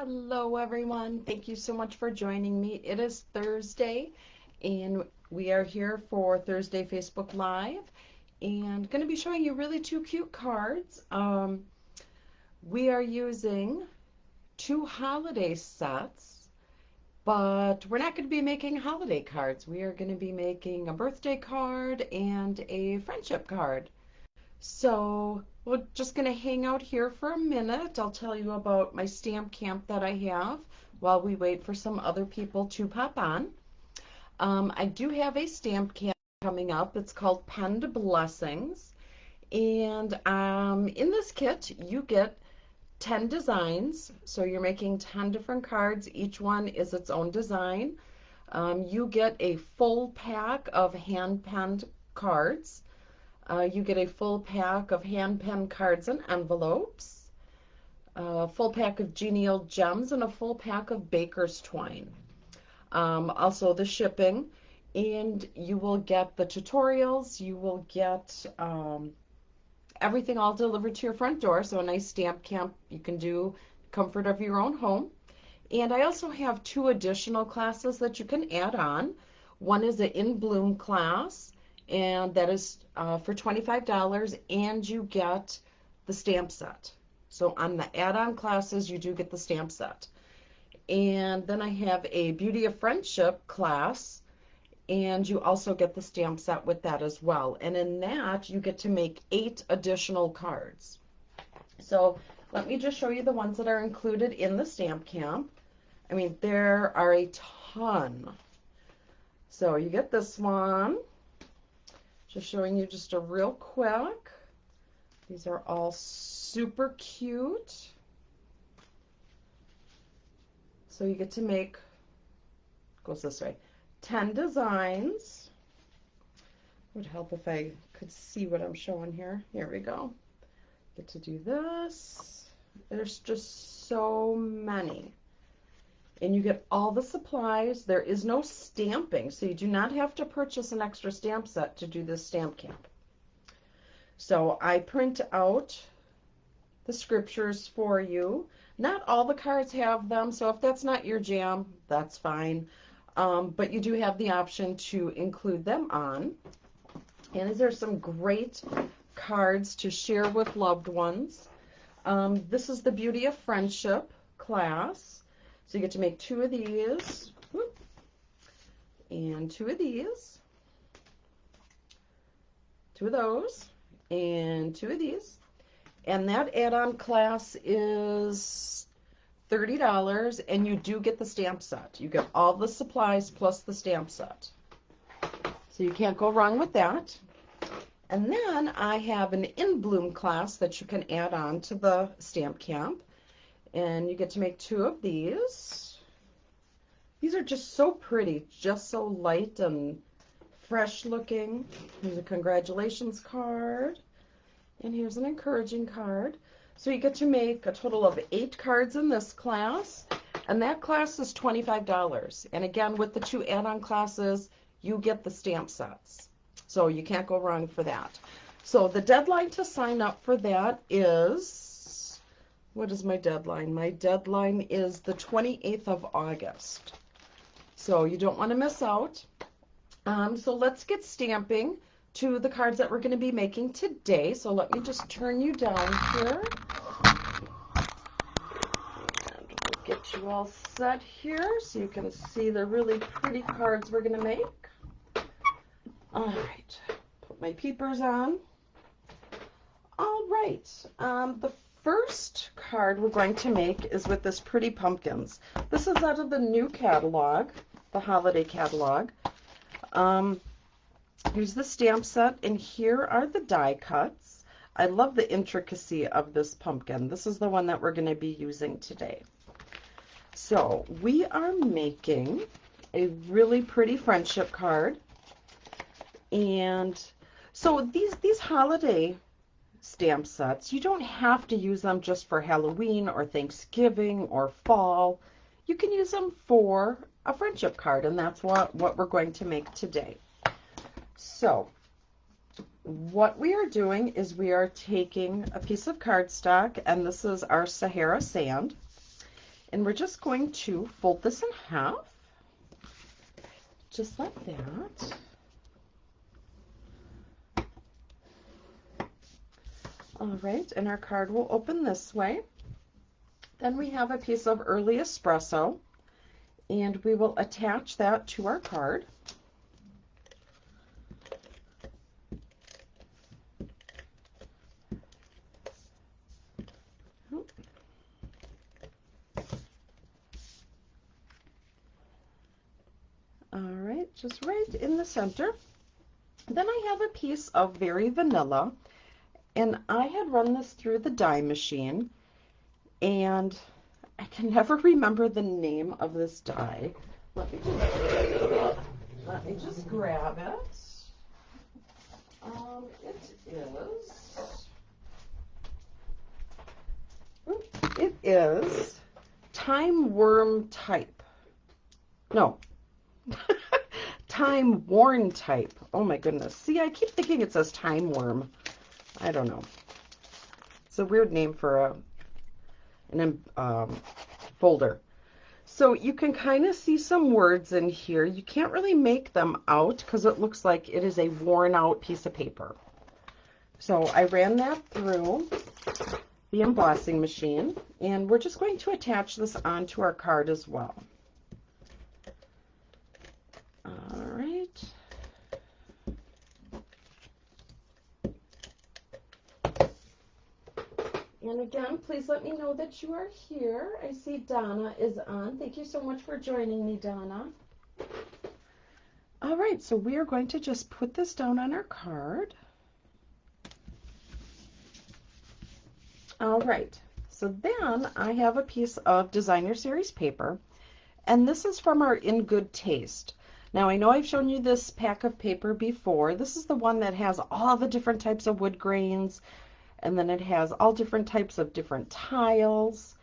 Hello, everyone. Thank you so much for joining me. It is Thursday, and we are here for Thursday Facebook Live, and going to be showing you really two cute cards. We are using two holiday sets, but we're not going to be making holiday cards. We are going to be making a birthday card and a friendship card. So we're just going to hang out here for a minute. I'll tell you about my stamp camp that I have while we wait for some other people to pop on. I do have a stamp camp coming up. It's called Penned Blessings. And in this kit, you get 10 designs. So you're making 10 different cards. Each one is its own design. You get a full pack of hand-penned cards. You get a full pack of hand-penned cards and envelopes, a full pack of genial gems, and a full pack of baker's twine. Also the shipping, and you will get the tutorials. You will get everything all delivered to your front door, so a nice stamp camp you can do comfort of your own home. And I also have two additional classes that you can add on. One is an In Bloom class, and that is for $25, and you get the stamp set. So on the add-on classes, you do get the stamp set. And then I have a Beauty of Friendship class, and you also get the stamp set with that as well. And in that, you get to make 8 additional cards. So let me just show you the ones that are included in the stamp camp. I mean, there are a ton. So you get this one. Just showing you just a real quick. These are all super cute. So you get to make, goes this way, 10 designs. It would help if I could see what I'm showing here. Here we go. Get to do this. There's just so many. And you get all the supplies. There is no stamping, so you do not have to purchase an extra stamp set to do this stamp camp. So I print out the scriptures for you. Not all the cards have them, so if that's not your jam, that's fine. But you do have the option to include them on. And these are some great cards to share with loved ones. This is the Beauty of Friendship class. So you get to make 2 of these, and 2 of these, 2 of those, and 2 of these. And that add-on class is $30, and you do get the stamp set. You get all the supplies plus the stamp set. So you can't go wrong with that. And then I have an In Bloom class that you can add on to the stamp camp. And you get to make 2 of these. These are just so pretty, just so light and fresh looking. Here's a congratulations card. And here's an encouraging card. So you get to make a total of 8 cards in this class. And that class is $25. And again, with the 2 add-on classes, you get the stamp sets. So you can't go wrong for that. So the deadline to sign up for that is, what is my deadline? My deadline is the 28th of August. So you don't want to miss out. So let's get stamping to the cards that we're going to be making today. So let me just turn you down here. And we'll get you all set here so you can see the really pretty cards we're going to make. All right, put my peepers on. All right, the first card we're going to make is with this Pretty Pumpkins. This is out of the new catalog, the holiday catalog. Here's the stamp set, and here are the die cuts. I love the intricacy of this pumpkin. This is the one that we're going to be using today. So we are making a really pretty friendship card. And so these holiday stamp sets, you don't have to use them just for Halloween or Thanksgiving or fall. You can use them for a friendship card, and that's what we're going to make today. So what we are doing is we are taking a piece of cardstock, and this is our Sahara sand, And we're just going to fold this in half, just like that. All right, and our card will open this way. Then we have a piece of early espresso, and we will attach that to our card. All right, just right in the center. Then I have a piece of Very Vanilla, and I had run this through the die machine, and I can never remember the name of this die. Let me just grab it. It is Time Worm Type. No. Time Worn Type. Oh my goodness. See, I keep thinking it says Time Worm. I don't know. It's a weird name for an folder. So you can kind of see some words in here. You can't really make them out because it looks like it is a worn out piece of paper. So I ran that through the embossing machine, and we're just going to attach this onto our card as well. All right. And again, please let me know that you are here. I see Donna is on. Thank you so much for joining me, Donna. All right, so we are going to just put this down on our card. All right, so then I have a piece of Designer Series paper, and this is from our In Good Taste. Now, I know I've shown you this pack of paper before. This is the one that has all the different types of wood grains, and then it has all different types of different tiles.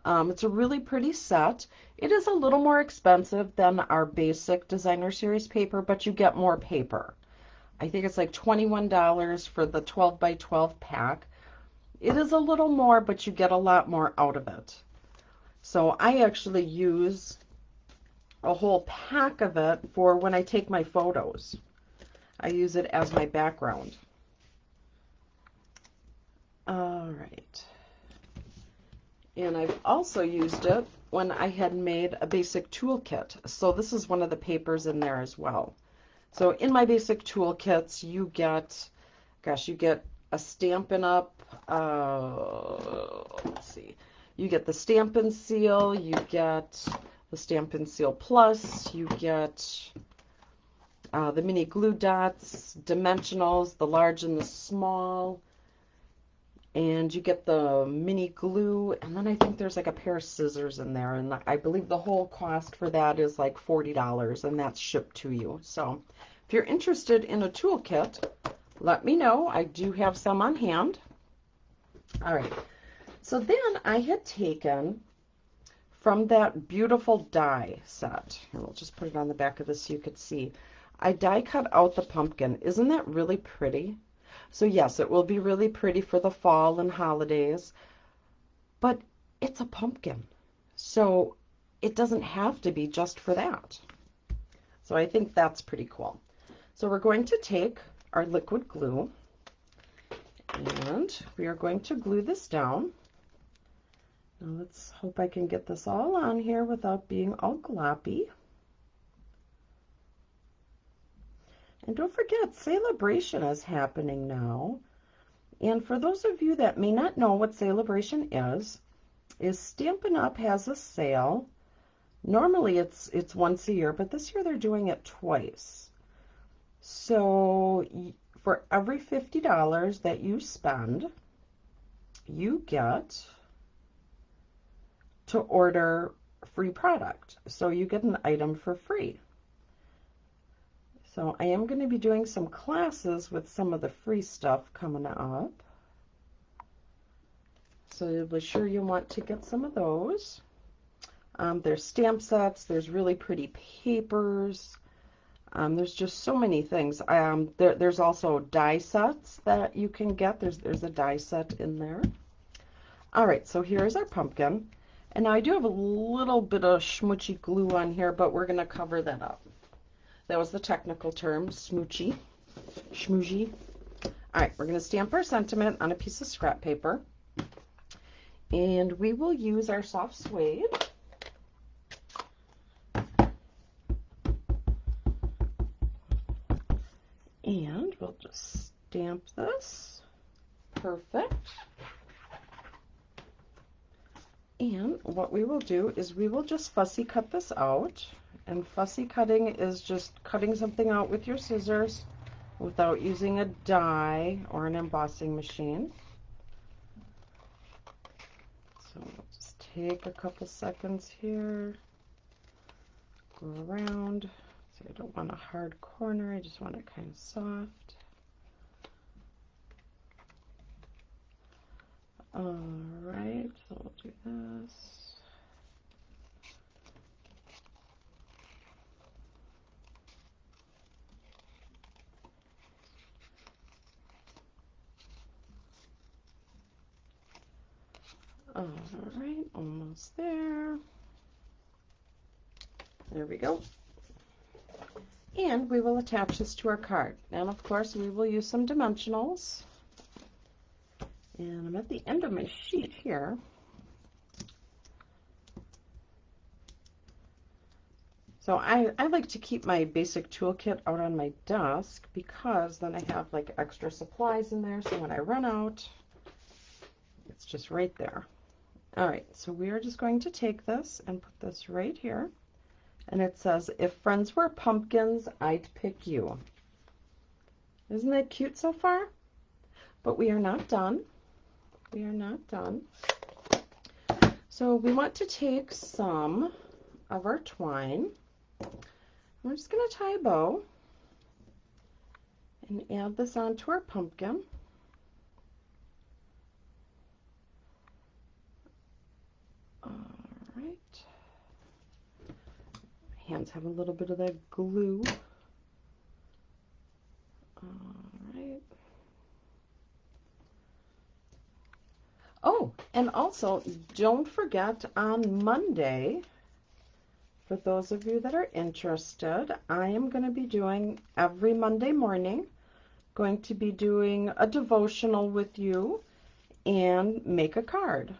It's a really pretty set. It is a little more expensive than our basic Designer Series paper, but you get more paper. I think it's like $21 for the 12 by 12 pack. It is a little more, but you get a lot more out of it. So I actually use a whole pack of it for when I take my photos. I use it as my background. All right. And I've also used it when I had made a basic toolkit. So this is one of the papers in there as well. So in my basic toolkits, you get, you get a Stampin' Up, let's see, you get the Stampin' Seal, you get the Stampin' Seal Plus, you get the mini glue dots, dimensionals, the large and the small, and you get the mini glue, and then I think there's like a pair of scissors in there, and I believe the whole cost for that is like $40, and that's shipped to you. So if you're interested in a toolkit, let me know. I do have some on hand. All right, so then I had taken from that beautiful die set, and we'll just put it on the back of this so you could see, I die cut out the pumpkin. Isn't that really pretty? So yes, it will be really pretty for the fall and holidays, but it's a pumpkin, so it doesn't have to be just for that. So I think that's pretty cool. So we're going to take our liquid glue, and we are going to glue this down. Now let's hope I can get this all on here without being all gloppy. And don't forget, Sale A Bration is happening now. And for those of you that may not know what Sale A Bration is Stampin' Up! Has a sale. Normally it's once a year, but this year they're doing it twice. So for every $50 that you spend, you get to order free product. So you get an item for free. So I am going to be doing some classes with some of the free stuff coming up. So you'll be sure you want to get some of those. There's stamp sets. There's really pretty papers. There's just so many things. There's also die sets that you can get. There's a die set in there. All right, so here's our pumpkin. And now I do have a little bit of smoochy glue on here, but we're going to cover that up. That was the technical term, smoochy, schmoochy. All right, we're going to stamp our sentiment on a piece of scrap paper. And we will use our soft suede. And we'll just stamp this. Perfect. And what we will do is we will just fussy cut this out. And fussy cutting is just cutting something out with your scissors without using a die or an embossing machine. So we'll just take a couple seconds here, go around. So I don't want a hard corner, I just want it kind of soft. Alright, so we'll do this. Alright, almost there. There we go. And we will attach this to our card. And of course we will use some dimensionals. And I'm at the end of my sheet here. So I like to keep my basic toolkit out on my desk because then I have like extra supplies in there. So when I run out, it's just right there. All right, so we are just going to take this and put this right here. And it says, if friends were pumpkins, I'd pick you. Isn't that cute so far? But we are not done. We are not done. So we want to take some of our twine. We're just going to tie a bow and add this onto our pumpkin. All right. Hands have a little bit of that glue. All right. Oh, and also don't forget on Monday, for those of you that are interested, I am going to be doing every Monday morning, going to be doing a devotional with you and make a card.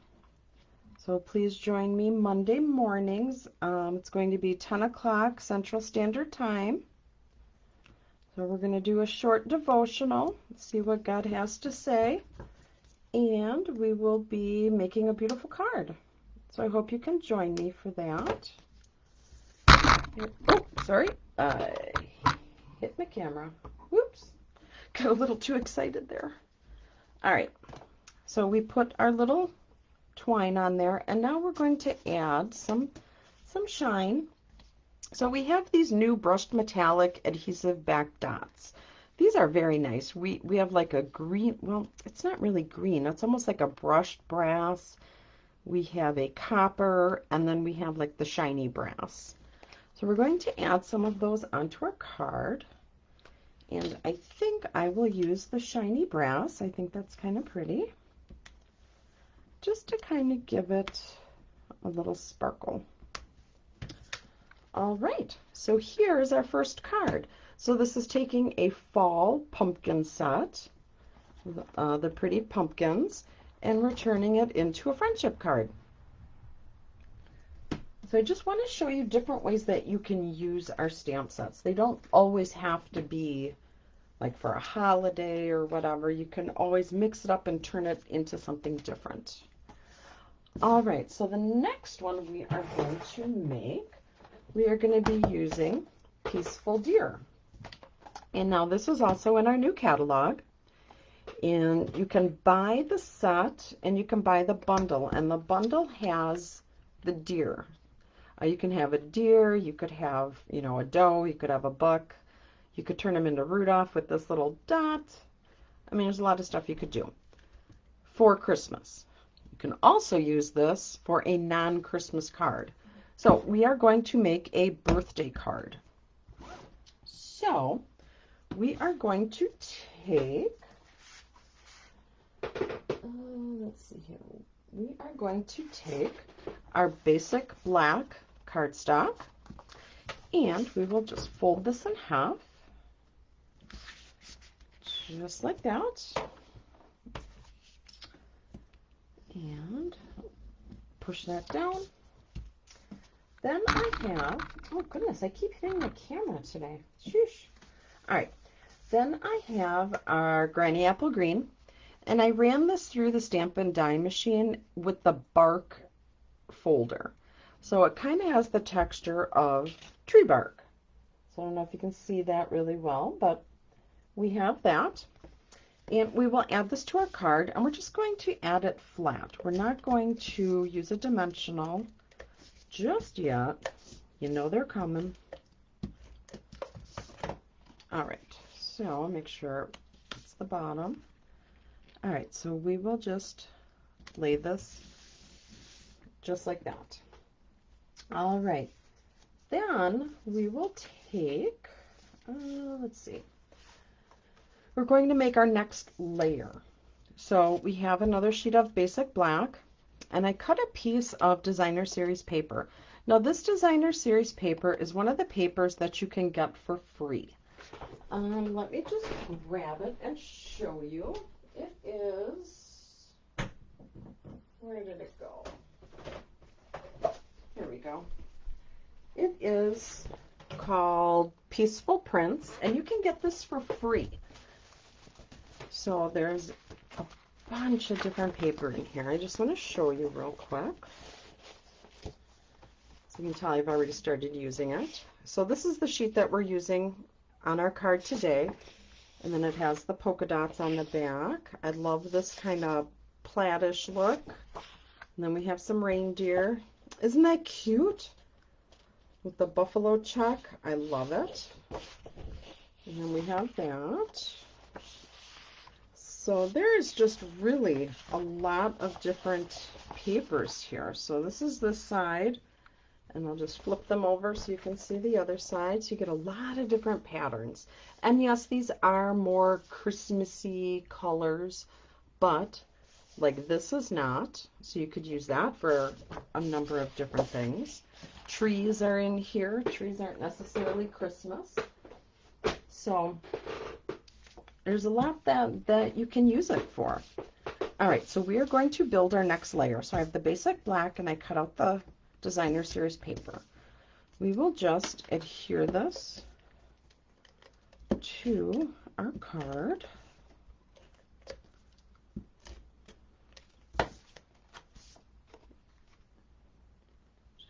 So please join me Monday mornings. It's going to be 10 o'clock Central Standard Time. So we're going to do a short devotional, see what God has to say, and we will be making a beautiful card. So I hope you can join me for that. Oh, sorry, I hit my camera. Whoops, got a little too excited there. All right, so we put our little twine on there, and now we're going to add some shine. So we have these new brushed metallic adhesive back dots. These are very nice. We have like a green, well, it's not really green, it's almost like a brushed brass. We have a copper, and then we have like the shiny brass. So we're going to add some of those onto our card. And I think I will use the shiny brass. I think that's kind of pretty, just to kind of give it a little sparkle. All right, so here's our first card. So this is taking a fall pumpkin set, the pretty pumpkins, and we're turning it into a friendship card. So I just want to show you different ways that you can use our stamp sets. They don't always have to be like for a holiday or whatever. You can always mix it up and turn it into something different. All right, so the next one we are going to make, we are going to be using Peaceful Deer. And now this is also in our new catalog. And you can buy the set and you can buy the bundle. And the bundle has the deer. You can have a deer, you could have, you know, a doe, you could have a buck. You could turn them into Rudolph with this little dot. I mean, there's a lot of stuff you could do for Christmas. You can also use this for a non-Christmas card. So we are going to make a birthday card. So we are going to take, let's see here, we are going to take our basic black cardstock, and we will just fold this in half, just like that, and push that down. Then I have, oh goodness, I keep hitting the camera today. Shoosh. All right, then I have our Granny Apple Green, and I ran this through the Stamp and Die machine with the bark folder. So it kind of has the texture of tree bark. So I don't know if you can see that really well, but we have that. And we will add this to our card, and we're just going to add it flat. We're not going to use a dimensional just yet. You know they're coming. All right, so make sure it's the bottom. All right, so we will just lay this just like that. All right, then we will take, let's see, we're going to make our next layer. So we have another sheet of basic black, and I cut a piece of designer series paper. Now this designer series paper is one of the papers that you can get for free. Let me just grab it and show you. It is, where did it go? Here we go. It is called Peaceful Prints, and you can get this for free. So there's a bunch of different paper in here. I just want to show you real quick. So you can tell I've already started using it. So this is the sheet that we're using on our card today, and then it has the polka dots on the back. I love this kind of plaidish look. And then we have some reindeer. Isn't that cute? With the buffalo check. I love it. And then we have that. So there is just really a lot of different papers here. So this is this side, and I'll just flip them over so you can see the other side. So you get a lot of different patterns. And yes, these are more Christmassy colors, but like this is not. So you could use that for a number of different things. Trees are in here. Trees aren't necessarily Christmas. So there's a lot that you can use it for. All right, so we are going to build our next layer. So I have the basic black, and I cut out the designer series paper. We will just adhere this to our card.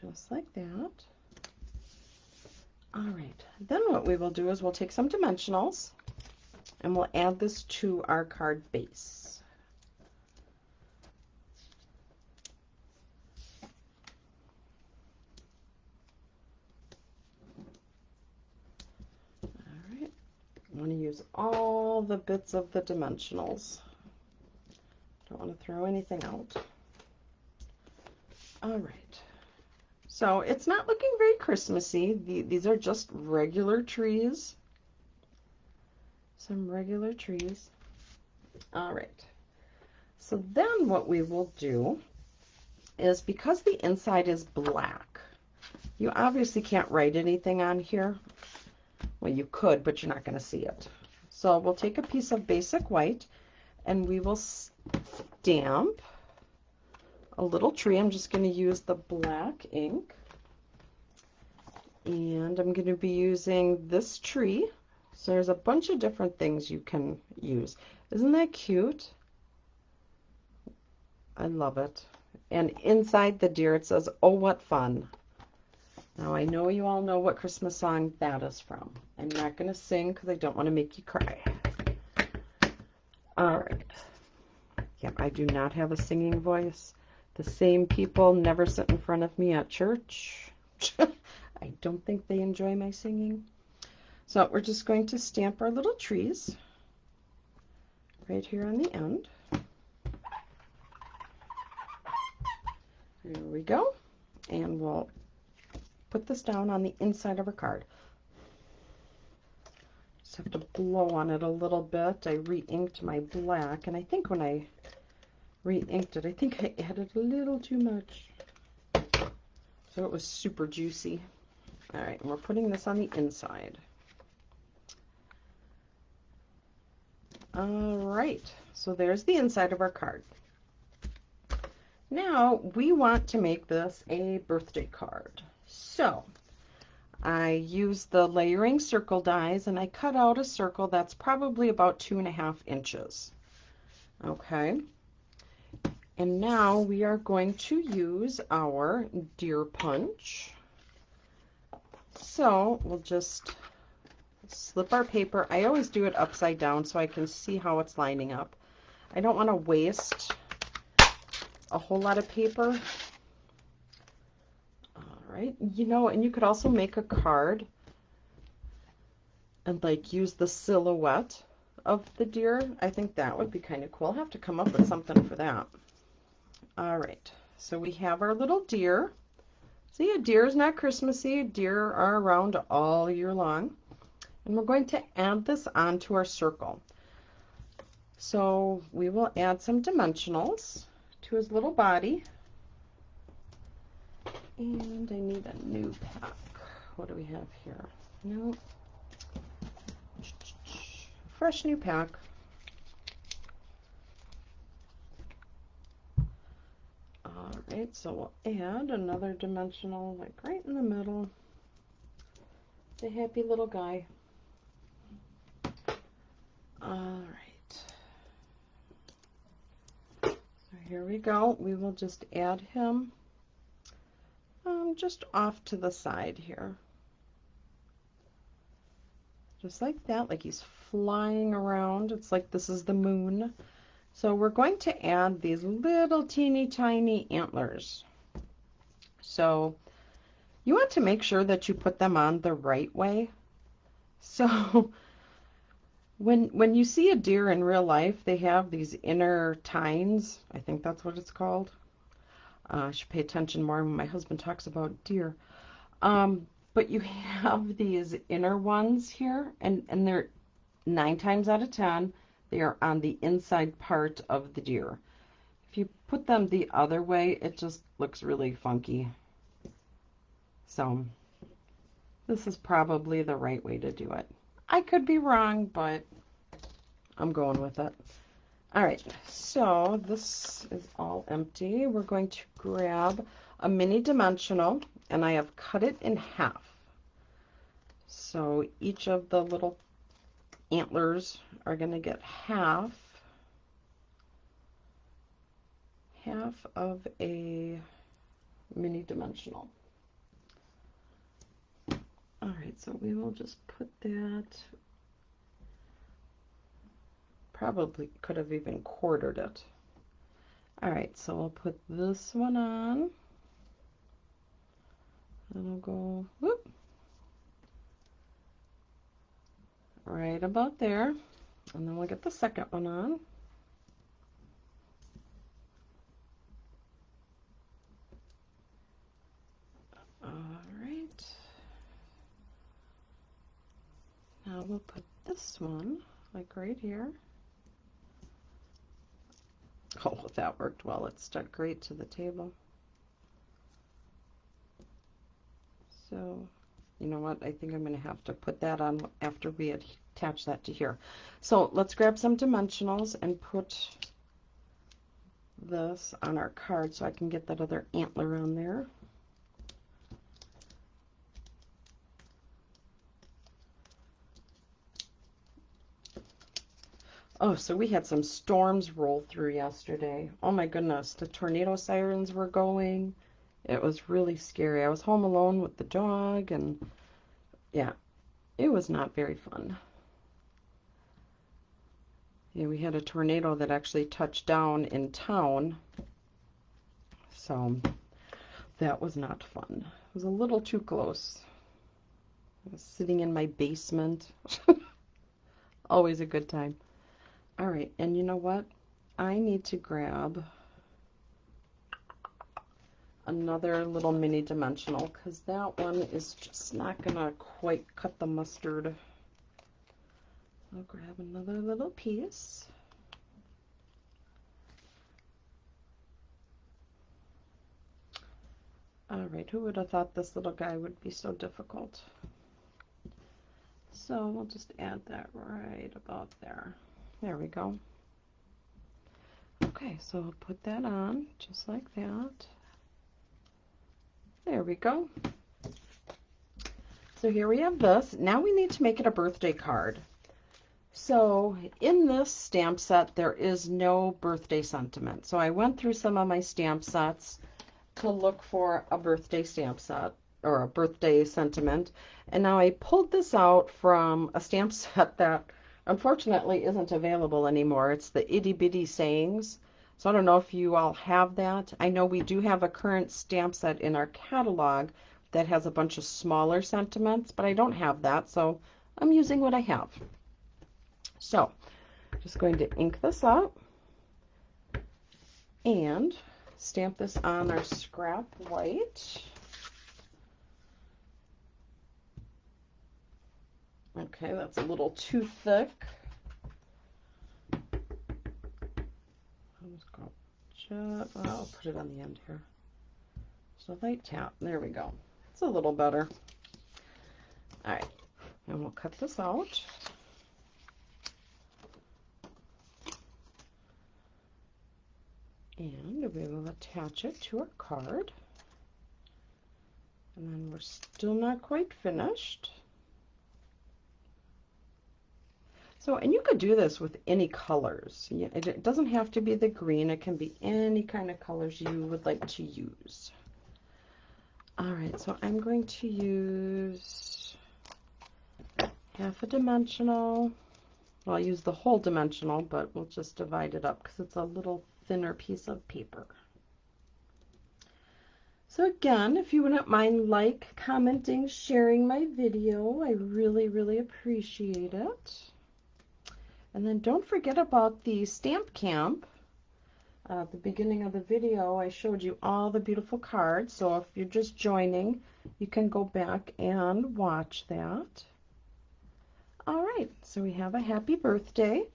Just like that. All right, then what we will do is we'll take some dimensionals, and we'll add this to our card base. All right, I want to use all the bits of the dimensionals. Don't want to throw anything out. All right, so it's not looking very Christmassy. These are just regular trees. Some regular trees. All right, so then what we will do is, because the inside is black, you obviously can't write anything on here. Well, you could, but you're not going to see it. So we'll take a piece of basic white, and we will stamp a little tree. I'm just going to use the black ink, and I'm going to be using this tree. So there's a bunch of different things you can use. Isn't that cute? I love it. And inside the deer it says, "Oh, what fun." Now I know you all know what Christmas song that is from. I'm not going to sing because I don't want to make you cry. All right. Yeah, I do not have a singing voice. The same people never sit in front of me at church. I don't think they enjoy my singing. So we're just going to stamp our little trees right here on the end. There we go. And we'll put this down on the inside of our card. Just have to blow on it a little bit. I re-inked my black, and I think when I re-inked it, I think I added a little too much. So it was super juicy. All right, and we're putting this on the inside. All right, so there's the inside of our card. Now we want to make this a birthday card. So I used the layering circle dies and I cut out a circle that's probably about 2.5 inches. Okay. And now we are going to use our deer punch. So we'll just slip our paper. I always do it upside down so I can see how it's lining up. I don't want to waste a whole lot of paper. All right, you know, and you could also make a card and like use the silhouette of the deer. I think that would be kind of cool. I'll have to come up with something for that. All right, so we have our little deer. See, a deer is not Christmassy. Deer are around all year long. And we're going to add this onto our circle. So we will add some dimensionals to his little body. And I need a new pack. What do we have here? No. Fresh new pack. Alright, so we'll add another dimensional, like right in the middle. The happy little guy. Alright. So here we go. We will just add him just off to the side here. Just like that, like he's flying around. It's like this is the moon. So we're going to add these little teeny tiny antlers. So you want to make sure that you put them on the right way. So when you see a deer in real life, they have these inner tines. I think that's what it's called. I should pay attention more when my husband talks about deer. But you have these inner ones here, and they're 9 times out of 10, they are on the inside part of the deer. If you put them the other way, it just looks really funky. So this is probably the right way to do it. I could be wrong, but I'm going with it. All right, so this is all empty. We're going to grab a mini dimensional, and I have cut it in half. So each of the little antlers are going to get half of a mini dimensional. All right, so we will just put that. Probably could have even quartered it. All right, so we'll put this one on. And I'll go whoop, right about there. And then we'll get the second one on. All right. Now we'll put this one like right here. Oh, that worked well. It stuck great to the table. So, you know what? I think I'm going to have to put that on after we attach that to here. So let's grab some dimensionals and put this on our card so I can get that other antler on there. Oh, so we had some storms roll through yesterday. Oh my goodness, the tornado sirens were going. It was really scary. I was home alone with the dog, and yeah, it was not very fun. Yeah, we had a tornado that actually touched down in town, so that was not fun. It was a little too close. I was sitting in my basement. Always a good time. All right, and you know what? I need to grab another little mini dimensional because that one is just not gonna quite cut the mustard. I'll grab another little piece. All right, who would have thought this little guy would be so difficult? So we'll just add that right about there. There we go. Okay, so we'll put that on just like that. There we go. So here we have this. Now we need to make it a birthday card. So in this stamp set, there is no birthday sentiment. So I went through some of my stamp sets to look for a birthday stamp set or a birthday sentiment. And now I pulled this out from a stamp set that unfortunately isn't available anymore. It's the Itty Bitty Sayings. So I don't know if you all have that. I know we do have a current stamp set in our catalog that has a bunch of smaller sentiments, but I don't have that, so I'm using what I have. So just going to ink this up and stamp this on our scrap white. Okay, that's a little too thick. I'll put it on the end here. So light tap, there we go. It's a little better. All right, and we'll cut this out. And we will attach it to our card. And then we're still not quite finished. So, and you could do this with any colors. It doesn't have to be the green. It can be any kind of colors you would like to use. All right, so I'm going to use half a dimensional. Well, I'll use the whole dimensional, but we'll just divide it up because it's a little thinner piece of paper. So again, if you wouldn't mind commenting, sharing my video, I really appreciate it. And then don't forget about the stamp camp. At the beginning of the video, I showed you all the beautiful cards. So if you're just joining, you can go back and watch that. All right, so we have a happy birthday.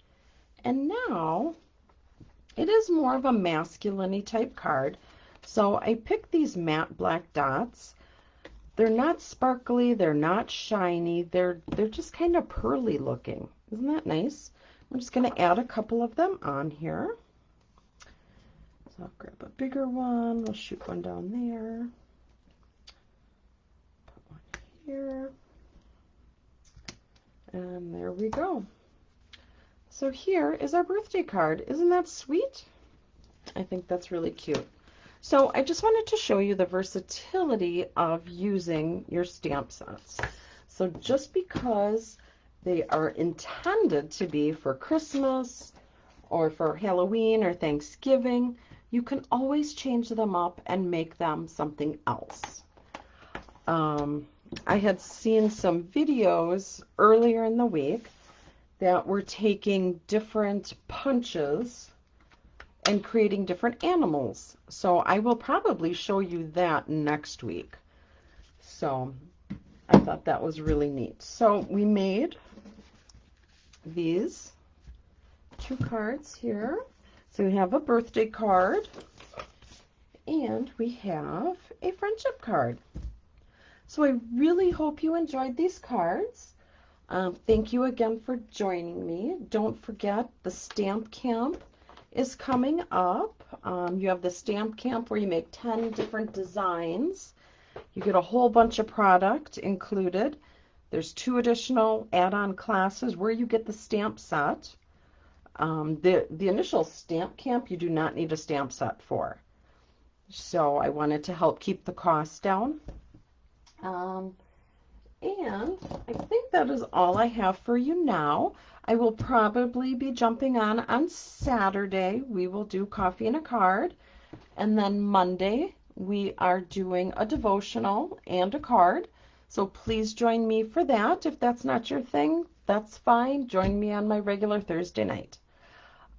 And now it is more of a masculine-y type card. So I picked these matte black dots. They're not sparkly, they're not shiny, they're just kind of pearly looking. Isn't that nice? I'm just going to add a couple of them on here. So I'll grab a bigger one, we'll shoot one down there. Put one here. And there we go. So here is our birthday card. Isn't that sweet? I think that's really cute. So I just wanted to show you the versatility of using your stamp sets. So just because they are intended to be for Christmas or for Halloween or Thanksgiving, you can always change them up and make them something else. I had seen some videos earlier in the week that were taking different punches and creating different animals. So I will probably show you that next week. So I thought that was really neat. So we made these two cards here. So we have a birthday card and we have a friendship card. So I really hope you enjoyed these cards. Thank you again for joining me. Don't forget the stamp camp is coming up. You have the stamp camp where you make 10 different designs. You get a whole bunch of product included. There's 2 additional add-on classes where you get the stamp set. The initial stamp camp you do not need a stamp set for. So I wanted to help keep the cost down. And I think that is all I have for you now. I will probably be jumping on Saturday. We will do coffee and a card. And then Monday, we are doing a devotional and a card. So please join me for that. If that's not your thing, that's fine. Join me on my regular Thursday night.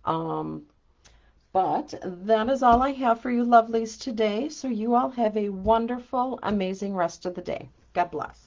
But that is all I have for you lovelies today. So you all have a wonderful, amazing rest of the day. God bless.